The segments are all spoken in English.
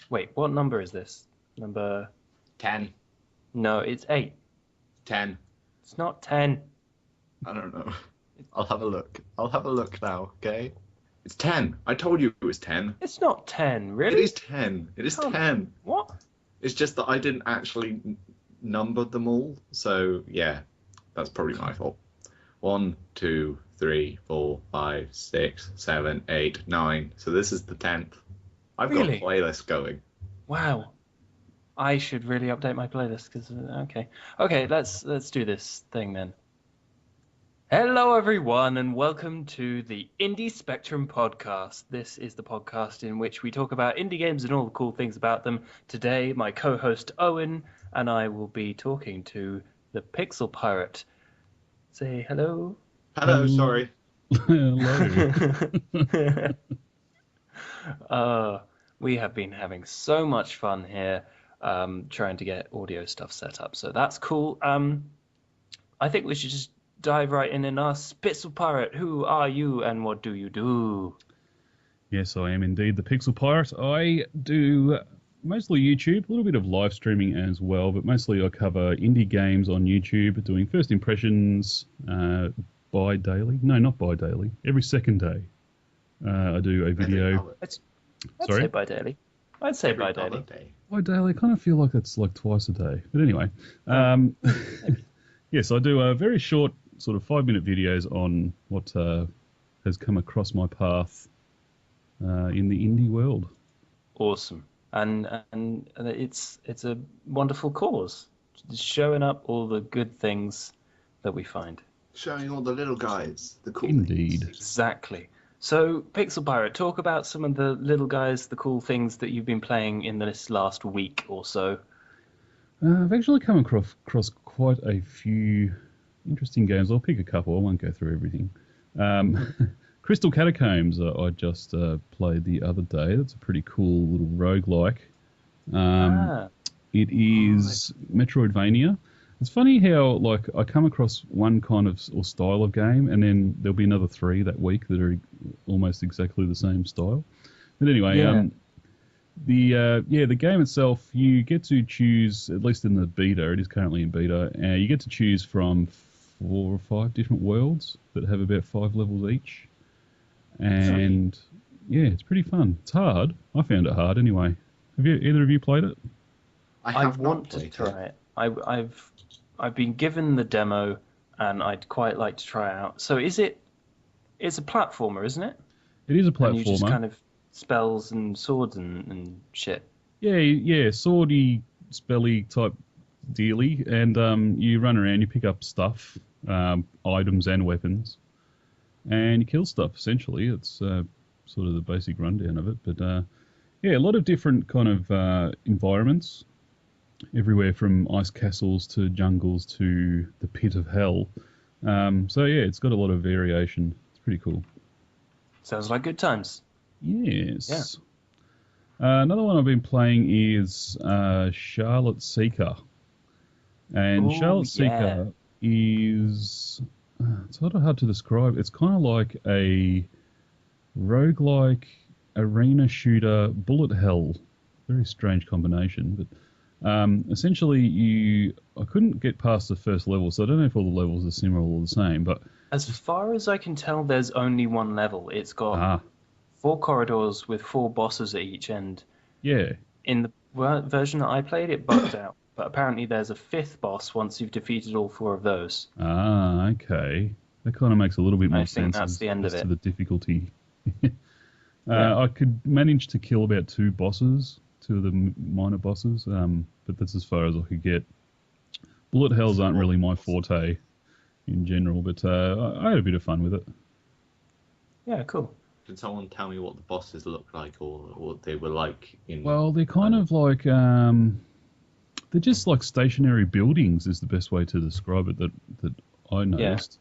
Wait, what number is this? Number... 10. No, it's 8. 10. It's not 10. I don't know. I'll have a look. I'll have a look now, okay? It's 10. I told you it was 10. It's not 10, really? It is 10. It is 10. What? It's just that I didn't actually number them all. So, yeah, that's probably my fault. 1, 2, 3, 4, 5, 6, 7, 8, 9. So this is the 10th. I've got a playlist going. Wow. I should really update my playlist because okay, let's do this thing then. Hello everyone and welcome to the IndieSpectrum podcast. This is the podcast in which we talk about indie games and all the cool things about them. Today my co-host Owen and I will be talking to the Pixel Pirate. Say hello. Hello, sorry. Hello. We have been having so much fun here. Trying to get audio stuff set up, so that's cool. I think we should just dive right in and ask Pixel Pirate, who are you and what do you do? Yes, I am indeed the Pixel Pirate. I do mostly YouTube, a little bit of live streaming as well, but mostly I cover indie games on YouTube, doing first impressions bi-daily. No, not bi-daily. Every second day I do a video. I'd say bi-daily. I'd say bi-daily. Bi-daily, I kind of feel like it's like twice a day. But anyway, yes, I do very short, sort of 5-minute videos on what has come across my path in the indie world. Awesome, and it's a wonderful cause, showing up all the good things that we find. Showing all the little guys, the cool Indeed. things. Exactly. So, Pixel Pirate, talk about some of the little guys, the cool things that you've been playing in this last week or so. I've actually come across quite a few interesting games. I'll pick a couple. I won't go through everything. Crystal Catacombs I just played the other day. That's a pretty cool little roguelike. It is Metroidvania. It's funny how, like, I come across one kind of or style of game, and then there'll be another 3 that week that are almost exactly the same style. But anyway, the game itself, you get to choose, at least in the beta, it is currently in beta, you get to choose from 4 or 5 different worlds that have about 5 levels each. And yeah, it's pretty fun. It's hard. I found it hard anyway. Have either of you played it? I want to try it. I've been given the demo, and I'd quite like to try it out. So it's a platformer, isn't it? It is a platformer. And you just kind of spells and swords and shit. Yeah, swordy, spelly type dealy, and you run around, you pick up stuff, items and weapons, and you kill stuff, essentially. It's sort of the basic rundown of it. But yeah, a lot of different kind of environments. Everywhere from ice castles to jungles to the pit of hell. So yeah, it's got a lot of variation. It's pretty cool. Sounds like good times. Yes. Yeah. Another one I've been playing is Charlotte Seeker. And Charlotte Seeker is... it's sort of hard to describe. It's kind of like a roguelike arena shooter bullet hell. Very strange combination, but... essentially, I couldn't get past the first level, so I don't know if all the levels are similar or the same, but... As far as I can tell, there's only one level. It's got 4 corridors with 4 bosses at each end. Yeah. In the version that I played, it bugged out, but apparently there's a 5th boss once you've defeated all 4 of those. Okay. That kind of makes a little bit more sense. I think that's the end of it. To the difficulty. I could manage to kill about 2 bosses. 2 of the minor bosses, but that's as far as I could get. Bullet hells aren't really my forte in general, but I had a bit of fun with it. Yeah, cool. Did someone tell me what the bosses look like or what they were like in... Well, they're kind of like... they're just like stationary buildings is the best way to describe it that I noticed.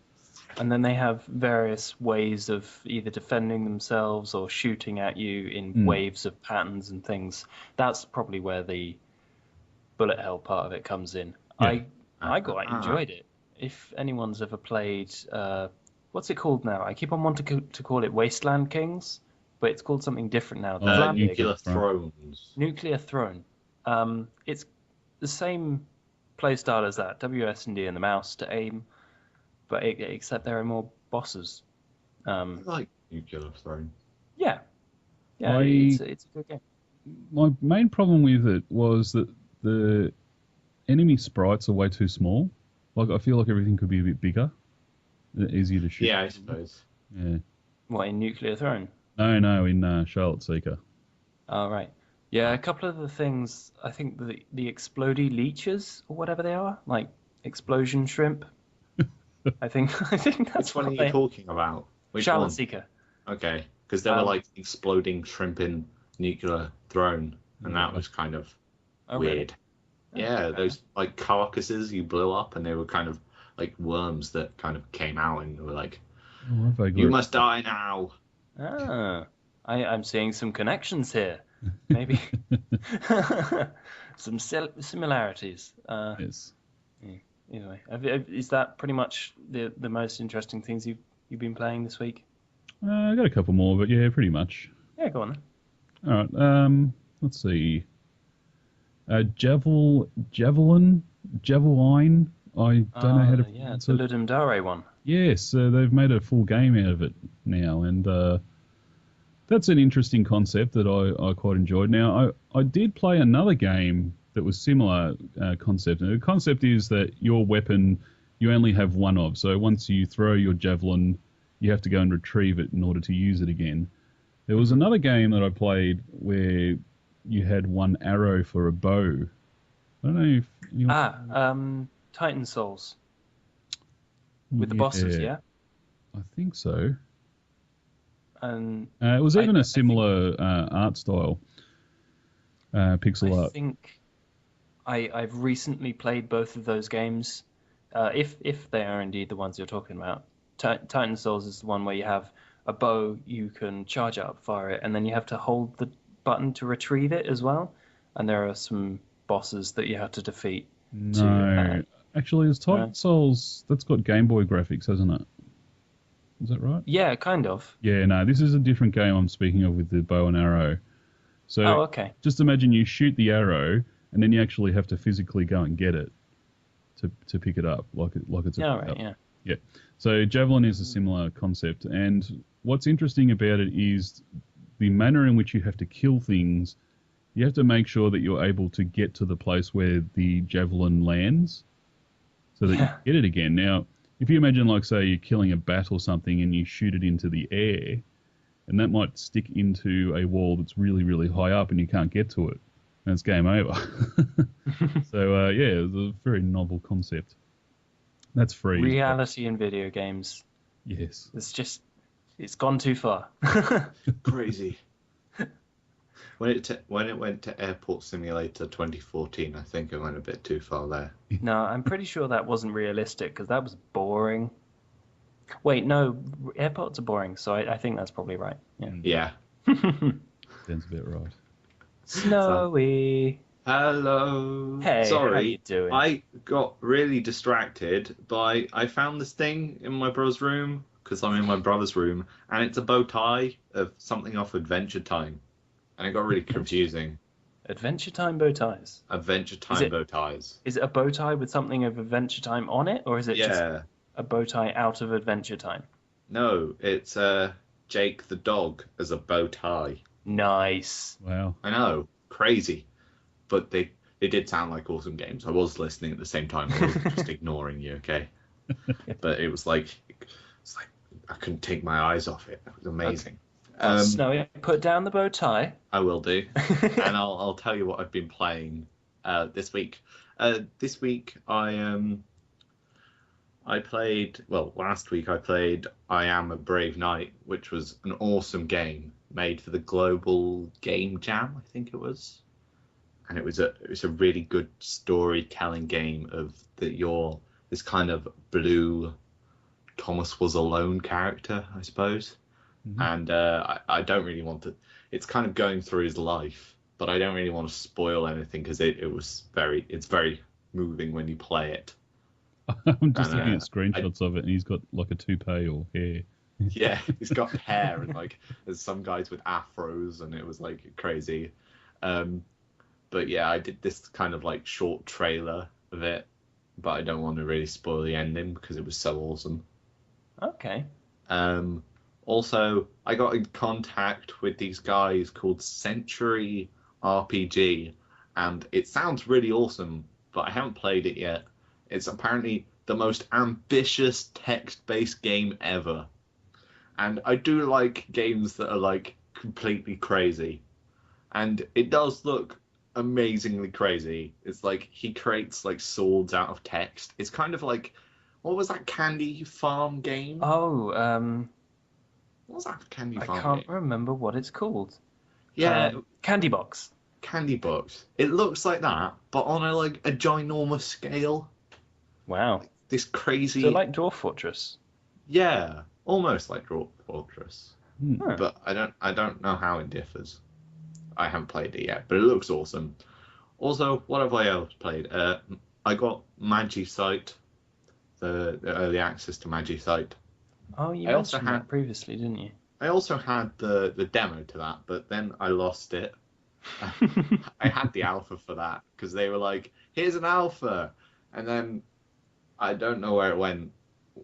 And then they have various ways of either defending themselves or shooting at you in waves of patterns and things. That's probably where the bullet hell part of it comes in. Yeah. I quite enjoyed it. If anyone's ever played, what's it called now? I keep on wanting to call it Wasteland Kings, but it's called something different now. Oh, Vlambeer. Nuclear Thrones. Nuclear Throne. It's the same play style as that, WSD and the mouse to aim, but except there are more bosses. I like Nuclear Throne. Yeah, I- it's a good game. My main problem with it was that the enemy sprites are way too small. Like, I feel like everything could be a bit bigger, easier to shoot. Yeah, I suppose. Yeah. What, in Nuclear Throne? No, in Charlotte Seeker. Oh, right. Yeah, a couple of the things, I think the explodey leeches, or whatever they are, like explosion shrimp. I think that's Which one are what you they... talking about? Which Charlotte one? Seeker. Okay, because there were like exploding shrimp in Nuclear Throne, and that was kind of Oh, really? weird. Yeah, Okay. those like carcasses you blew up, and they were kind of like worms that kind of came out and were like, Oh, I vaguely "You must die now." Ah, I'm seeing some connections here. Maybe some similarities. Yes. Anyway, is that pretty much the most interesting things you've been playing this week? I got a couple more, but yeah, pretty much. Yeah, go on then. All right. Let's see. Javel-ein. I don't know how to Yeah, pronounce the it. Ludum Dare one. Yes, they've made a full game out of it now, and that's an interesting concept that I quite enjoyed. Now, I did play another game that was similar concept, and the concept is that your weapon you only have one of. So once you throw your javelin, you have to go and retrieve it in order to use it again. There was another game that I played where you had one arrow for a bow. I don't know if you... Titan Souls with the bosses, yeah. I think so. And It was even I a similar art style, pixel I art. think I've recently played both of those games. If they are indeed the ones you're talking about. Titan Souls is the one where you have a bow, you can charge up, fire it, and then you have to hold the button to retrieve it as well. And there are some bosses that you have to defeat. No, actually, it's Titan Souls. That's got Game Boy graphics, hasn't it? Is that right? Yeah, kind of. Yeah, no, this is a different game I'm speaking of with the bow and arrow. So Oh, okay. just imagine you shoot the arrow, and then you actually have to physically go and get it to pick it up, like it's a Yeah, pickup. right, yeah. Yeah. So Javelin is a similar concept, and what's interesting about it is the manner in which you have to kill things. You have to make sure that you're able to get to the place where the javelin lands, so that you get it again. Now, if you imagine, like, say, you're killing a bat or something, and you shoot it into the air, and that might stick into a wall that's really, really high up, and you can't get to it, and it's game over. So, yeah, it's a very novel concept. That's free. Reality in video games. Yes. It's gone too far. Crazy. When it went to Airport Simulator 2014, I think it went a bit too far there. No, I'm pretty sure that wasn't realistic because that was boring. Wait, no, airports are boring, so I think that's probably right. Yeah. Yeah. Sounds a bit right. Snowy. Hello. Hey, sorry, how you doing? I got really distracted by I found this thing in my brother's room because I'm in my brother's room, and it's a bow tie of something off Adventure Time, and it got really confusing. Adventure Time bow ties. Adventure Time bow ties. Is it a bow tie with something of Adventure Time on it, or is it just a bow tie out of Adventure Time? No, it's Jake the dog as a bow tie. Nice. Wow. I know, crazy, but they did sound like awesome games. I was listening at the same time. I wasn't just ignoring you, okay? But it was like I couldn't take my eyes off it. It was amazing. Snowy, put down the bow tie. I will do, and I'll tell you what I've been playing this week. This week I played, well, last week I played I Am a Brave Knight, which was an awesome game made for the Global Game Jam, I think it was. And it was a really good storytelling game of that you're this kind of blue Thomas Was Alone character, I suppose. Mm-hmm. And I don't really want to. It's kind of going through his life, but I don't really want to spoil anything because it's very moving when you play it. I'm just looking at screenshots of it, and he's got like a toupee or hair. Yeah, he's got hair and like there's some guys with afros and it was like crazy. Um, but yeah, I did this kind of like short trailer of it, but I don't want to really spoil the ending because it was so awesome. Okay. Um, Also, I got in contact with these guys called Century RPG, and it sounds really awesome, but I haven't played it yet. It's apparently the most ambitious text-based game ever. And I do like games that are like completely crazy. And it does look amazingly crazy. It's like he creates like swords out of text. It's kind of like what was that Candy Farm game? Oh, What was that Candy I Farm can't game? remember what it's called. Yeah, Candy Box. Candy Box. It looks like that, but on a like a ginormous scale. Wow. This crazy, So like Dwarf Fortress. yeah, almost like Dwarf Fortress. Hmm. Huh. But I don't know how it differs. I haven't played it yet, but it looks awesome. Also, what have I else played? I got Magicite, the early access to Magicite. Oh, you I also mentioned had that previously, didn't you? I also had the demo to that, but then I lost it. I had the alpha for that because they were like, "Here's an alpha," and then I don't know where it went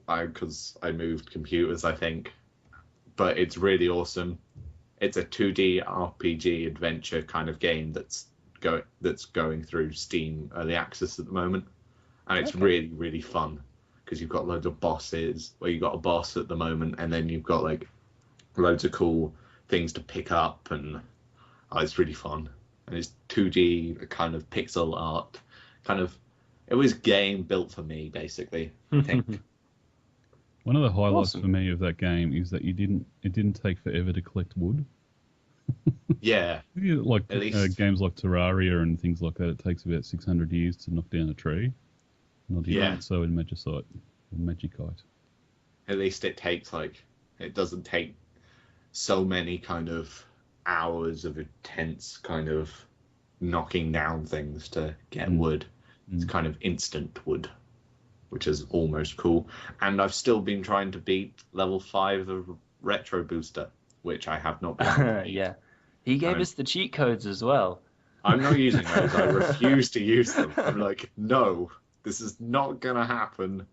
because I moved computers, I think. But it's really awesome. It's a 2D RPG adventure kind of game that's going through Steam early access at the moment, and it's Okay. really really fun because you've got loads of bosses. Well, you've got a boss at the moment, and then you've got like loads of cool things to pick up, and it's really fun. And it's 2D kind of pixel art, kind of. It was a game built for me, basically. I think. One of the highlights Awesome. for me of that game is that it didn't take forever to collect wood. Yeah, Yeah, like at least. games like Terraria and things like that, it takes about 600 years to knock down a tree. Not Yeah. even so in Magicite or Magicite. At least it takes like. It doesn't take so many kind of hours of intense kind of knocking down things to get wood. It's kind of instant wood, which is almost cool. And I've still been trying to beat level 5 of Retro Booster, which I have not been able to beat. Yeah. He gave I'm- us the cheat codes as well. I'm not using those. I refuse to use them. I'm like, no, this is not gonna happen.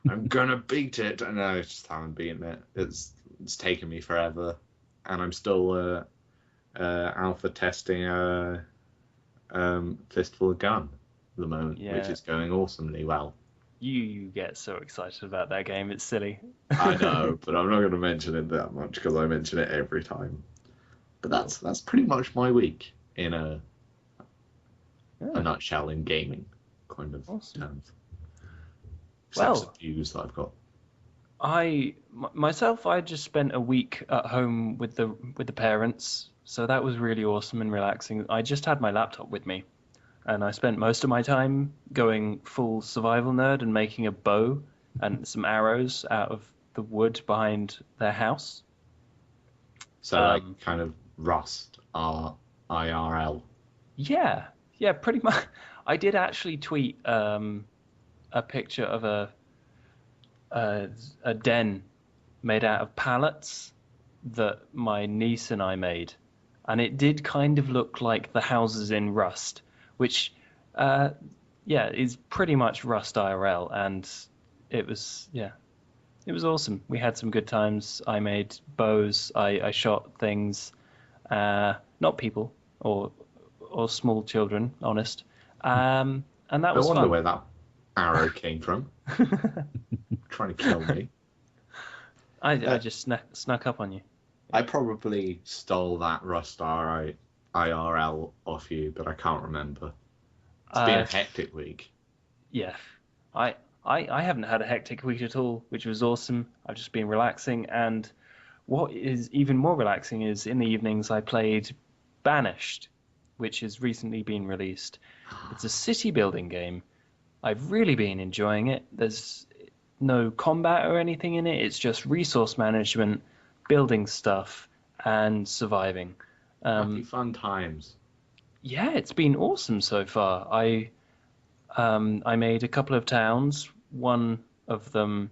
I'm gonna beat it, and I just haven't beaten it. It's taken me forever, and I'm still alpha testing Fistful of Gun at the moment, which Yeah. is going awesomely well. You get so excited about that game, it's silly. I know, but I'm not going to mention it that much because I mention it every time. But that's pretty much my week in a Yeah. nutshell in gaming kind of Awesome. terms. Except Well- some views that I've got. Myself, I just spent a week at home with the parents, so that was really awesome and relaxing. I just had my laptop with me, and I spent most of my time going full survival nerd and making a bow and some arrows out of the wood behind their house. So like Um, kind of Rust IRL. Yeah, pretty much. I did actually tweet a picture of a den made out of pallets that my niece and I made, and it did kind of look like the houses in Rust, which, is pretty much Rust IRL, and it was awesome. We had some good times. I made bows. I shot things, not people or small children, honest. And that I was wonder fun. where that arrow came from. Trying to kill me. I just snuck up on you. I probably stole that Rust IRL off you, but I can't remember. It's been a Uh, hectic week. Yeah, I haven't had a hectic week at all, which was awesome. I've just been relaxing, and what is even more relaxing is in the evenings I played Banished, which has recently been released. It's a city building game. I've really been enjoying it. There's no combat or anything in it. It's just resource management, building stuff, and surviving. Happy fun times. Yeah, it's been awesome so far. I made a couple of towns. One of them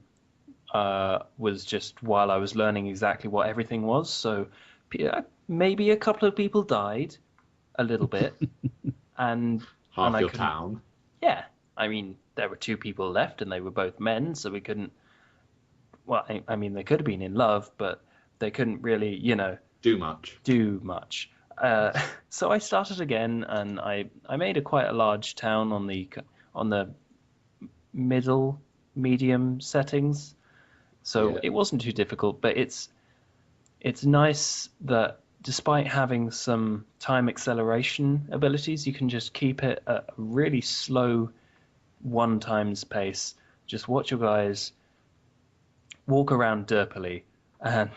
was just while I was learning exactly what everything was. So maybe a couple of people died, a little bit, and Half I your couldn't. town. Yeah, I mean there were two people left, and they were both men, so we couldn't. Well, I mean they could have been in love, but they couldn't really, Do much. do much. Uh, so I started again, and I made quite a large town on the middle medium settings. So Yeah. it wasn't too difficult, but it's nice that despite having some time acceleration abilities, you can just keep it at a really slow one times pace. Just watch your guys walk around derpily and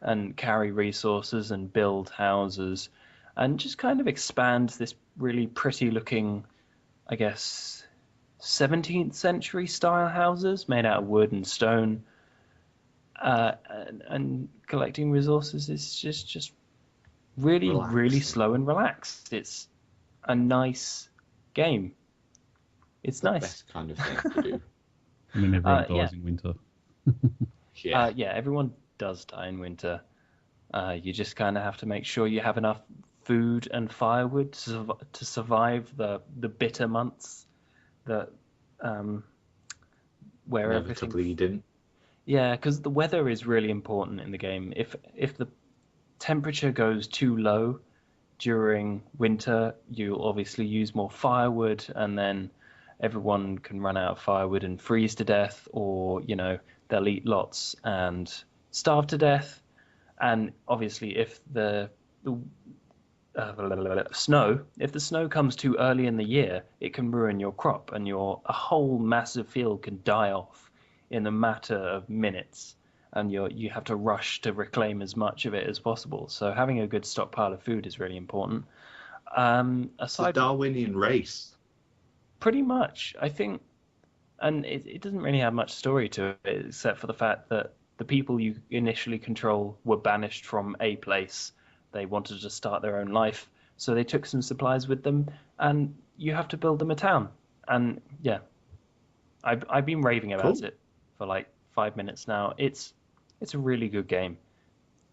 and carry resources and build houses and just kind of expand this really pretty looking, I guess, 17th century style houses made out of wood and stone. And collecting resources is just really, really Relaxing. slow and relaxed. It's a nice game. It's The nice. best kind of thing to do. And then everyone yeah. dies in winter. Yeah. Yeah, everyone does die in winter. You just kind of have to make sure you have enough food and firewood to survive the bitter months that where everything. Inevitably, you didn't. Yeah, because the weather is really important in the game. If the temperature goes too low during winter, you'll obviously use more firewood, and then everyone can run out of firewood and freeze to death, or they'll eat lots and starve to death. And obviously, if the snow, if the snow comes too early in the year, it can ruin your crop, and a whole massive field can die off in a matter of minutes, and you have to rush to reclaim as much of it as possible. So having a good stockpile of food is really important. It's a Aside, Darwinian race. pretty much, I think, and it doesn't really have much story to it except for the fact that the people you initially control were banished from a place. They wanted to start their own life, so they took some supplies with them, and you have to build them a town. And yeah, I've been raving about Cool. it for like 5 minutes now. It's a really good game,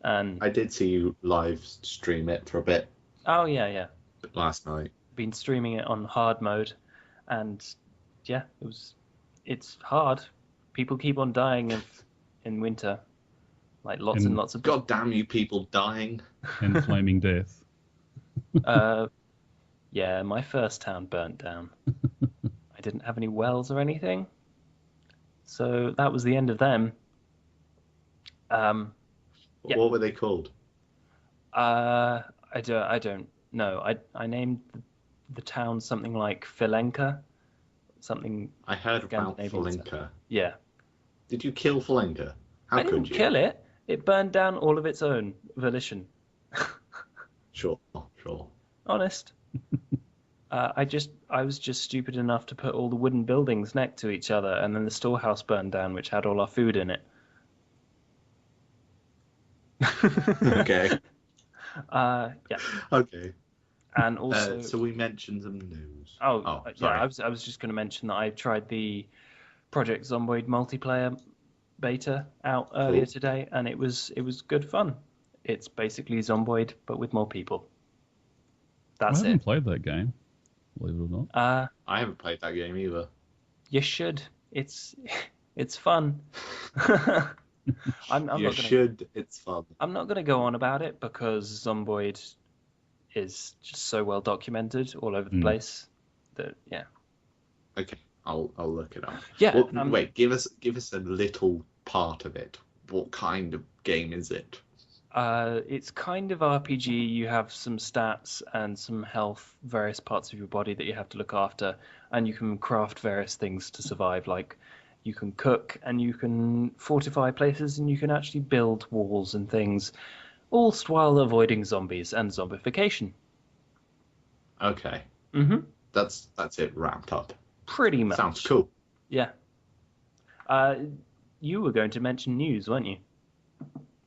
and I did see you live stream it for a bit oh yeah, last night. been streaming it on hard mode, and yeah, it's hard. People keep on dying in winter, like lots and And lots of. God damn you people dying. and flaming death. Uh, yeah, my first town burnt down. I didn't have any wells or anything, so that was the end of them. Um, Yeah. What were they called? I don't know. I named the town something like Filenka, something I heard about Scandinavian. Falinka. Yeah. Did you kill Falinka? How I could didn't you? kill it. It burned down all of its own volition. Sure. Honest. I was just stupid enough to put all the wooden buildings next to each other, and then the storehouse burned down, which had all our food in it. Okay. Yeah, Okay. and also, So we mentioned some news. yeah, sorry. I was just going to mention that I tried the Project Zomboid multiplayer beta out earlier Cool. today, and it was good fun. It's basically Zomboid, but with more people. I That's haven't it. played that game, believe it or not. I haven't played that game either. You should. It's fun. I'm not You gonna should. It's fun. I'm not gonna go on about it because Zomboid is just so well documented all over the place that yeah. Okay, I'll look it up. Yeah, Well, wait, give us a little part of it. What kind of game is it? It's kind of RPG. You have some stats and some health, various parts of your body that you have to look after, and you can craft various things to survive. Like you can cook and you can fortify places and you can actually build walls and things, all while avoiding zombies and zombification. Okay, Mm-hmm. that's it wrapped up. Pretty much. Sounds cool. Yeah. You were going to mention news, weren't you?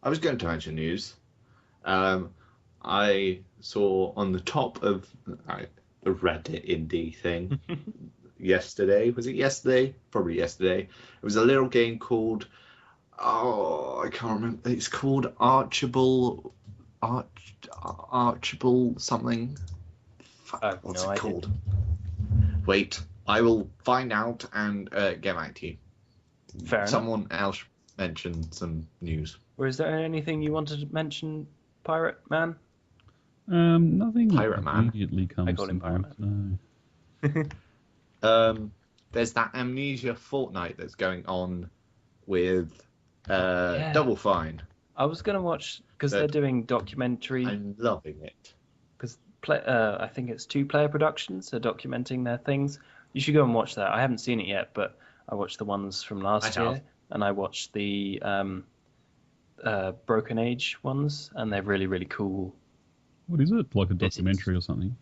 I was going to mention news. I saw on the top of the Reddit indie thing yesterday. Was it yesterday? Probably yesterday. It was a little game called Oh, I can't remember. It's called Archibald something. I have What's no it idea. called? Wait, I will find out and get back to you. Fair enough. Someone else mentioned some news. Or is there anything you wanted to mention, Pirate Man? Nothing Pirate Man. immediately comes I call to him Pirate mind. No. There's that Amnesia Fortnite that's going on with Yeah. Double Fine. I was going to watch, because they're doing documentary, I'm loving it. because I think it's 2-player productions, they're documenting their things. You should go and watch that. I haven't seen it yet, but I watched the ones from last I have. year, and I watched the Broken Age ones, and they're really, really cool. What is it? Like a documentary or something?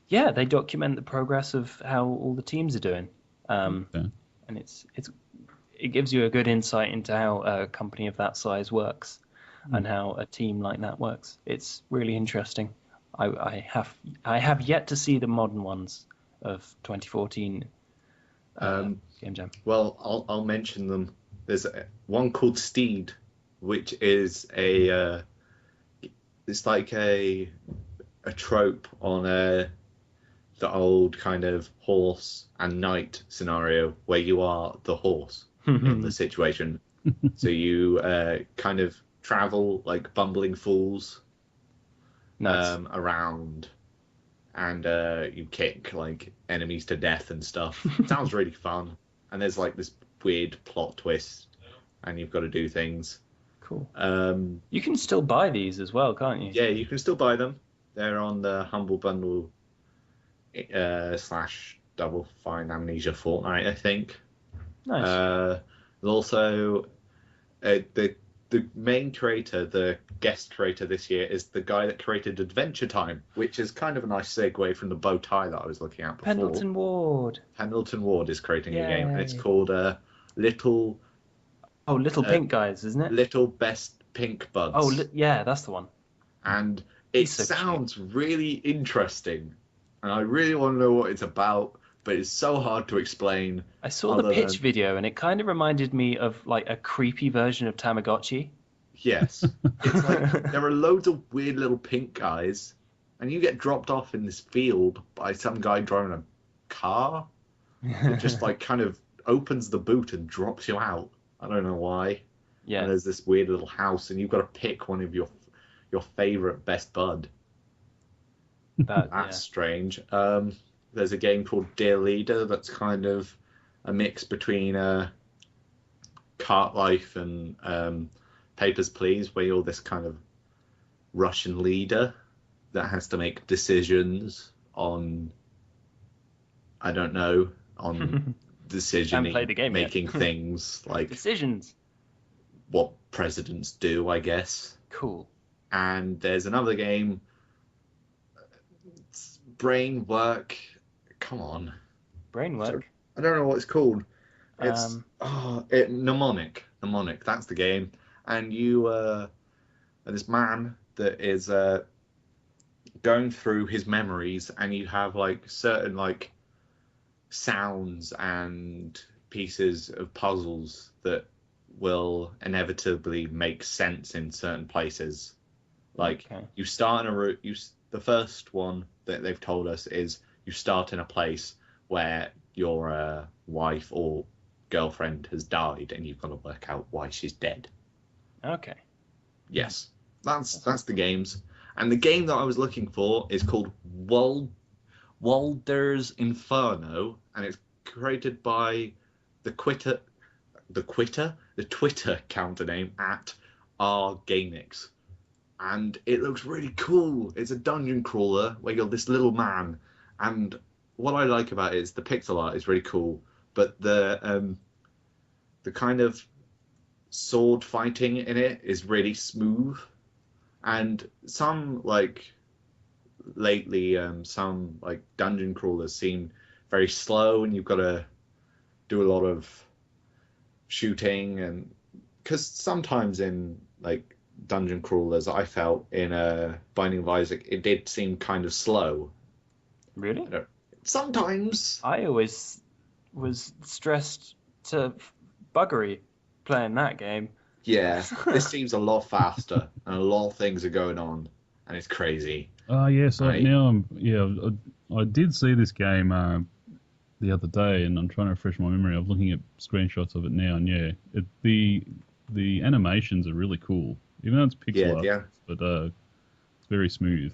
Yeah, they document the progress of how all the teams are doing, Okay. and it gives you a good insight into how a company of that size works, and how a team like that works. It's really interesting. I have yet to see the modern ones of 2014 Game Jam. Well, I'll mention them. There's one called Steed, which is it's like a trope on the old kind of horse and knight scenario where you are the horse in the situation. So you kind of travel like bumbling fools Nice. around, and you kick like enemies to death and stuff. Sounds really fun. And there's like this weird plot twist, and you've got to do things. Cool. You can still buy these as well, can't you? Yeah, you can still buy them. They're on the Humble Bundle / Double Fine Amnesia Fortnite, I think. Nice. Also, the main creator, the guest creator this year, is the guy that created Adventure Time, which is kind of a nice segue from the bow tie that I was looking at before. Pendleton Ward. Pendleton Ward is creating a game, and it's Yay. called Little Pink Guys, isn't it? Little Best Pink Buds. Oh, yeah, that's the one. And it He's so sounds really interesting, and I really want to know what it's about, but it's so hard to explain. I saw the pitch video, and it kind of reminded me of like a creepy version of Tamagotchi. Yes. It's like there are loads of weird little pink guys, and you get dropped off in this field by some guy driving a car that just like kind of opens the boot and drops you out. I don't know why. Yeah. And there's this weird little house, and you've got to pick one of your favorite best bud. That's strange. There's a game called Dear Leader that's kind of a mix between Cart Life and Papers, Please, where you're this kind of Russian leader that has to make decisions on, I don't know, on decision-making things like decisions. What presidents do, I guess. Cool. And there's another game, Brain Work. Come on. Brain Work? I don't know what it's called. It's Mnemonic. Mnemonic, that's the game. And you are this man that is going through his memories, and you have like certain like sounds and pieces of puzzles that will inevitably make sense in certain places. Like you start in a route. The first one that they've told us is you start in a place where your wife or girlfriend has died, and you've got to work out why she's dead. Okay. Yes, that's the games. And the game that I was looking for is called Walder's Inferno, and it's created by the Twitter counter name at rGamix. And it looks really cool. It's a dungeon crawler where you're this little man. And what I like about it is the pixel art is really cool, but the kind of sword fighting in it is really smooth. And some like dungeon crawlers seem very slow, and you've got to do a lot of shooting, and because sometimes in like dungeon crawlers, I felt in Binding of Isaac, it did seem kind of slow. Really? Sometimes. I always was stressed to buggery playing that game. Yeah, this seems a lot faster, and a lot of things are going on, and it's crazy. Yes. I Now I did see this game the other day, and I'm trying to refresh my memory. I'm looking at screenshots of it now, and yeah, the animations are really cool, even though it's yeah, pixel art, yeah, but it's very smooth.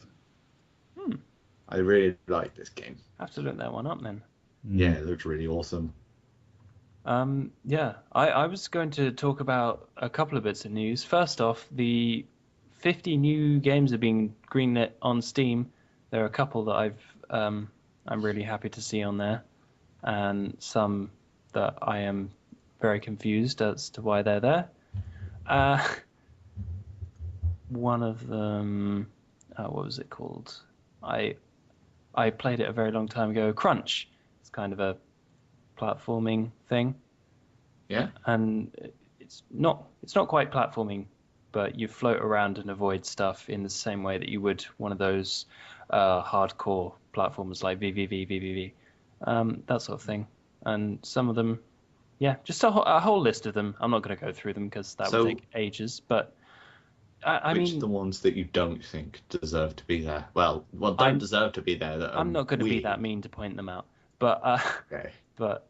Hmm. I really like this game. I have to look that one up then. Yeah, it looks really awesome. Yeah, I was going to talk about a couple of bits of news. First off, the 50 new games are being greenlit on Steam. There are a couple that I'm really happy to see on there, and some that I am very confused as to why they're there. Uh, one of them, what was it called? I I played it a very long time ago. Crunch. It's kind of a platforming thing, Yeah. and it's not quite platforming, but you float around and avoid stuff in the same way that you would one of those hardcore platformers like VVV, that sort of thing. And some of them, yeah, just a whole list of them. I'm not going to go through them because that would So, take ages. But I which are mean, the ones that you don't think deserve to be there? Well, don't I'm deserve to be there. That are I'm not going to be weird. that mean to point them out. But Okay. but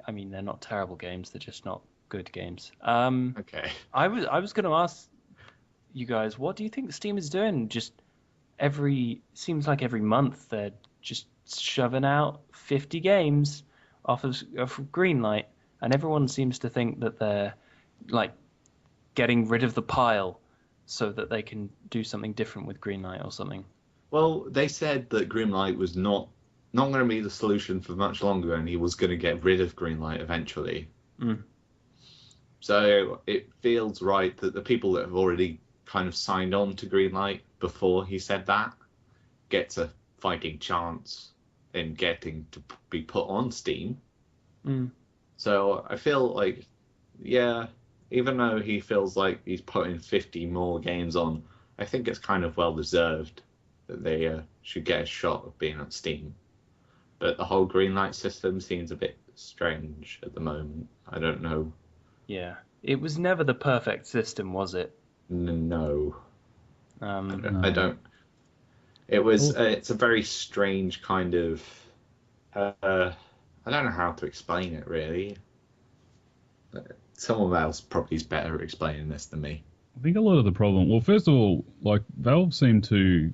I mean, they're not terrible games. They're just not good games. Okay. I was going to ask you guys, what do you think Steam is doing? Just seems like every month they're just shoving out 50 games off of Greenlight, and everyone seems to think that they're like getting rid of the pile so that they can do something different with Greenlight or something. Well, they said that Greenlight was not going to be the solution for much longer, and he was going to get rid of Greenlight eventually. Mm. So it feels right that the people that have already kind of signed on to Greenlight before he said that gets a fighting chance in getting to be put on Steam. Mm. So I feel like, yeah, even though he feels like he's putting 50 more games on, I think it's kind of well deserved that they should get a shot of being on Steam. But the whole Greenlight system seems a bit strange at the moment. I don't know. Yeah, it was never the perfect system, was it? No, I No. don't. It was. Well, It's a very strange kind of. I don't know how to explain it really. Someone else probably is better at explaining this than me. I think a lot of the problem. Well, first of all, like Valve seem to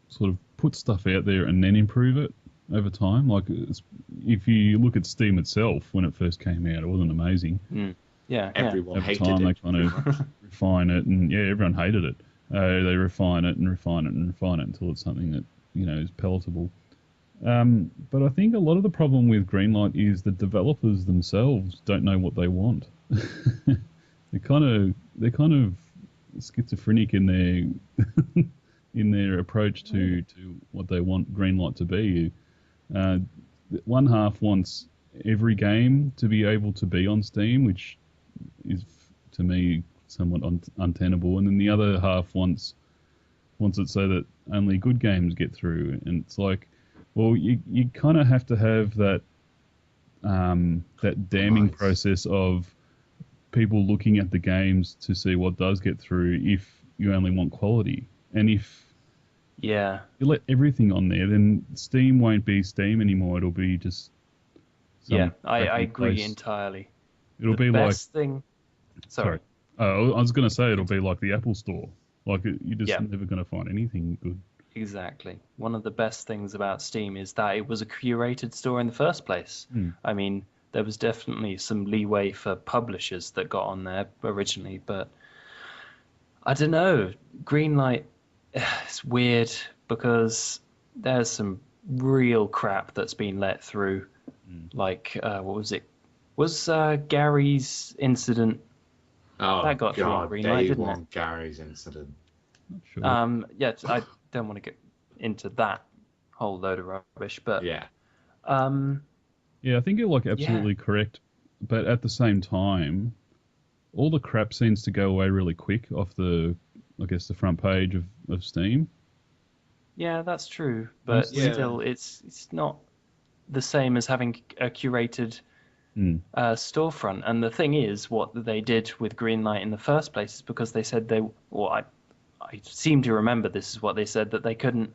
sort of put stuff out there and then improve it over time. Like, if you look at Steam itself, when it first came out, it wasn't amazing. Mm. Yeah, Everyone Over hated time, they it. kind of refine it, and yeah, everyone hated it. They refine it and refine it and refine it until it's something that is palatable. But I think a lot of the problem with Greenlight is the developers themselves don't know what they want. they're kind of schizophrenic in their in their approach to what they want Greenlight to be. Uh, One half wants every game to be able to be on Steam, which is to me somewhat untenable, and then the other half wants it so that only good games get through. And it's like, well, you kind of have to have that that damming Right. process of people looking at the games to see what does get through if you only want quality. And if yeah, you let everything on there, then Steam won't be Steam anymore. It'll be just yeah. some I crappy agree place. entirely. It'll The be like, best thing. Sorry. I was going to say it'll be like the Apple Store. Like, you're just Yeah. never going to find anything good. Exactly. One of the best things about Steam is that it was a curated store in the first place. Mm. I mean, there was definitely some leeway for publishers that got on there originally, but I don't know. Greenlight, it's weird because there's some real crap that's been let through. Like, what was it? Was Gary's incident Oh that got through on God, Greenlight, day didn't it? one Gary's incident. Not sure. Yeah, I don't want to get into that whole load of rubbish, but Yeah. Yeah, I think you're like yeah, absolutely correct, but at the same time, all the crap seems to go away really quick off I guess, the front page of Steam. yeah, that's true. But Honestly, Yeah. still, it's not the same as having a curated storefront. And the thing is, what they did with Greenlight in the first place is because they said I seem to remember this is what they said, that they couldn't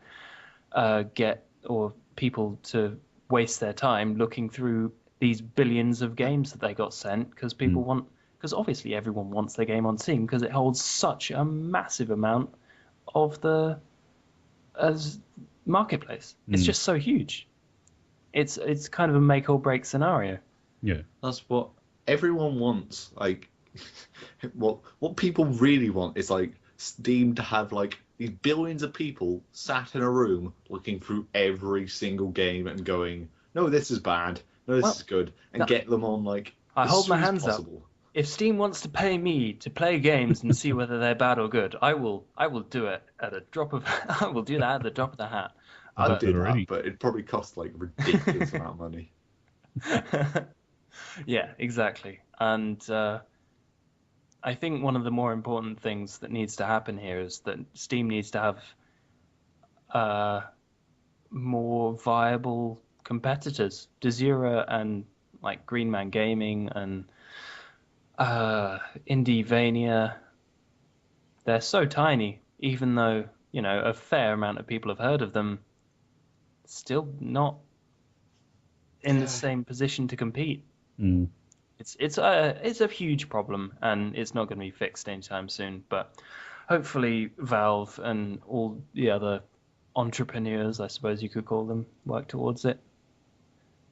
get or people to waste their time looking through these billions of games that they got sent because because obviously everyone wants their game on Steam because it holds such a massive amount of the marketplace. It's just so huge. It's kind of a make or break scenario. Yeah. That's what everyone wants. Like, what people really want is like Steam to have like these billions of people sat in a room looking through every single game and going, no, this is bad, no, this is good, and get them on like. I as hold my soon as hands possible. up. If Steam wants to pay me to play games and see whether they're bad or good, I will do it at a drop of. I will do that at the drop of the hat. I'll But- do already. that, but it'd probably cost like ridiculous amount of money. Yeah, exactly. And I think one of the more important things that needs to happen here is that Steam needs to have more viable competitors. Desura and like Green Man Gaming and Indievania, they're so tiny, even though, a fair amount of people have heard of them, still not in the same position to compete. It's a huge problem, and it's not going to be fixed anytime soon. But hopefully, Valve and all the other entrepreneurs, I suppose you could call them, work towards it.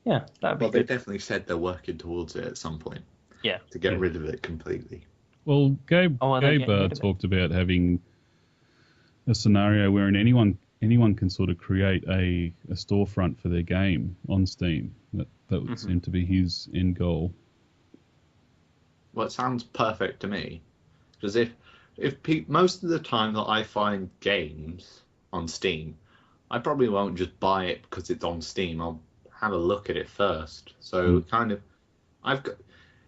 Yeah, that'd be Well, they good. definitely said they're working towards it at some point. Yeah. To get Yeah. rid of it completely. Well, Gabe, Oh, are they getting rid of it? talked about having a scenario wherein anyone can sort of create a storefront for their game on Steam. That would seem to be his end goal. Well, it sounds perfect to me. Because most of the time that I find games on Steam, I probably won't just buy it because it's on Steam. I'll have a look at it first. So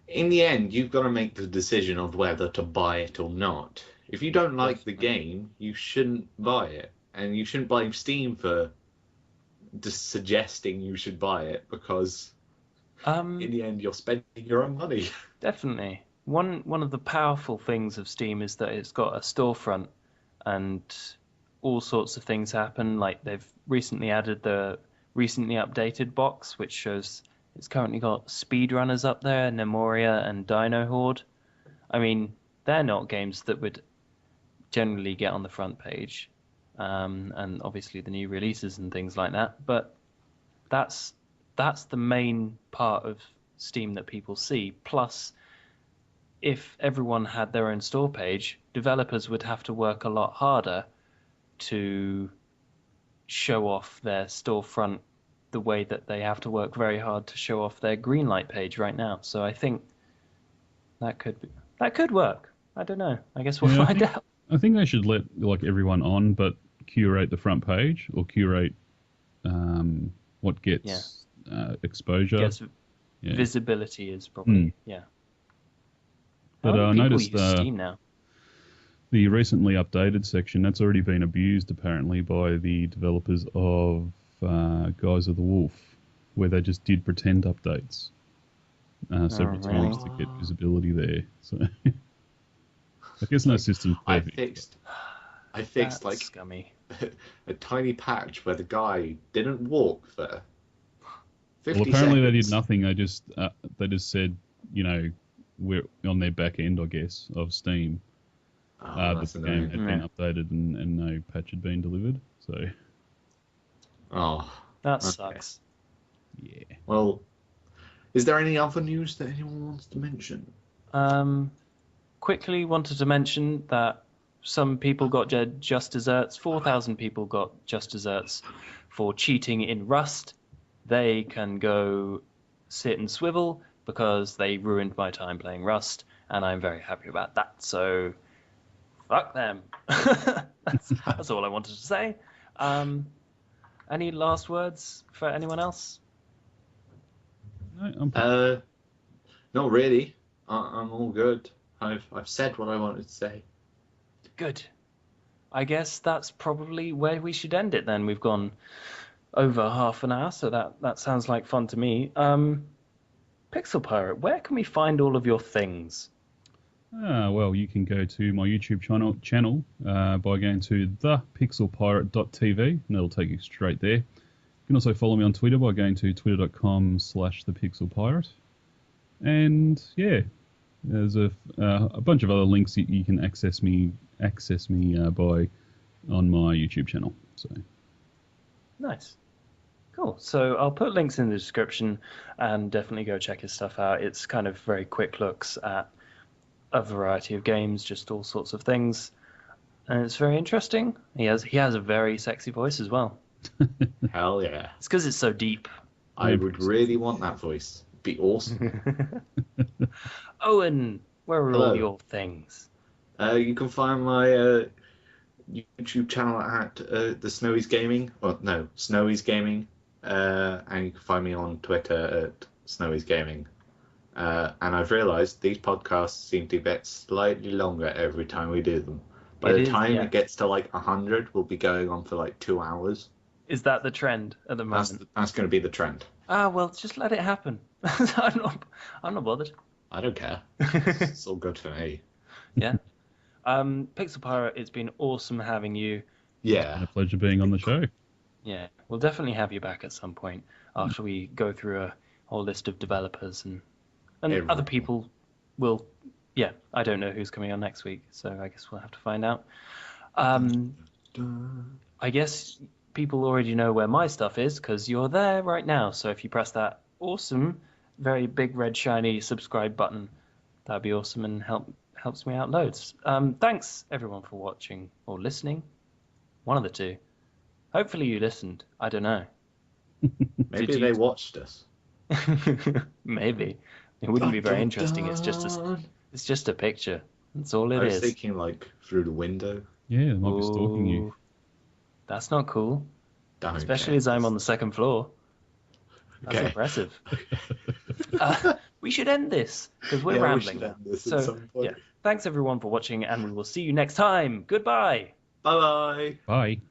in the end, you've got to make the decision of whether to buy it or not. If you don't like the game, you shouldn't buy it. And you shouldn't blame Steam for just suggesting you should buy it because in the end, you're spending your own money. Definitely. One of the powerful things of Steam is that it's got a storefront and all sorts of things happen. Like they've recently added the recently updated box, which shows it's currently got speedrunners up there, Nemoria and Dino Horde. I mean, they're not games that would generally get on the front page. And obviously the new releases and things like that. But that's the main part of Steam that people see. Plus, if everyone had their own store page, developers would have to work a lot harder to show off their storefront the way that they have to work very hard to show off their Greenlight page right now. So I think that could work. I don't know. I guess we'll find out. I think they should let like everyone on, but curate the front page or curate what gets exposure. Yes, visibility is probably But I people noticed use Steam now. the recently updated section that's already been abused apparently by the developers of Guys of the Wolf, where they just did pretend updates several times to get visibility there. So I guess no system's perfect. I fixed That's like scummy. a tiny patch where the guy didn't walk for 50 Well, apparently they seconds. did nothing. They just said, we're on their back end, I guess, of Steam. Oh, That that's the game annoying. had been updated and no patch had been delivered. So Oh, That okay. sucks. yeah. Well, is there any other news that anyone wants to mention? Quickly wanted to mention that some people got just desserts. 4,000 people got just desserts for cheating in Rust. They can go sit and swivel because they ruined my time playing Rust, and I'm very happy about that. So, fuck them. That's all I wanted to say. Any last words for anyone else? No, I'm Not really. I'm all good. I've said what I wanted to say. Good. I guess that's probably where we should end it then. We've gone over half an hour, so that sounds like fun to me. Pixel Pirate, where can we find all of your things? Well, you can go to my YouTube channel by going to thepixelpirate.tv, and that'll take you straight there. You can also follow me on Twitter by going to twitter.com/thepixelpirate. And yeah, there's a bunch of other links you can access me by on my YouTube channel. So Nice. Cool. So I'll put links in the description, and definitely go check his stuff out. It's kind of very quick looks at a variety of games, just all sorts of things, and it's very interesting. He has a very sexy voice as well. Hell yeah. It's because it's so deep. I would really want that voice. Be awesome. Owen, where are all Hello. your things? You can find my YouTube channel at the Snowy's Gaming. Well, no, Snowy's Gaming. And you can find me on Twitter at Snowy's Gaming. And I've realised these podcasts seem to get slightly longer every time we do them. By the time it gets to like 100, we'll be going on for like 2 hours. Is that the trend at the moment? That's going to be the trend. Well, just let it happen. I'm not bothered. I don't care. It's all good for me. Yeah. Pixel Pirate, it's been awesome having you. Yeah. a pleasure being on the show. Yeah, we'll definitely have you back at some point after we go through a whole list of developers and other people will. Yeah, I don't know who's coming on next week, so I guess we'll have to find out. I guess people already know where my stuff is because you're there right now. So if you press that awesome, very big red shiny subscribe button, that'd be awesome and helps me out loads. Thanks everyone for watching or listening. One of the two. Hopefully you listened. I don't know. Maybe they watched us. Maybe. It wouldn't be very interesting. It's just a picture. That's all it is. I was thinking like through the window. Yeah, they might be stalking you. Ooh, that's not cool. Don't Especially care. as I'm on the second floor. That's Okay. impressive. We should end this because we're Yeah, we rambling should now. end this at So, some point. yeah. Thanks everyone for watching, and we will see you next time. Goodbye. Bye bye. Bye.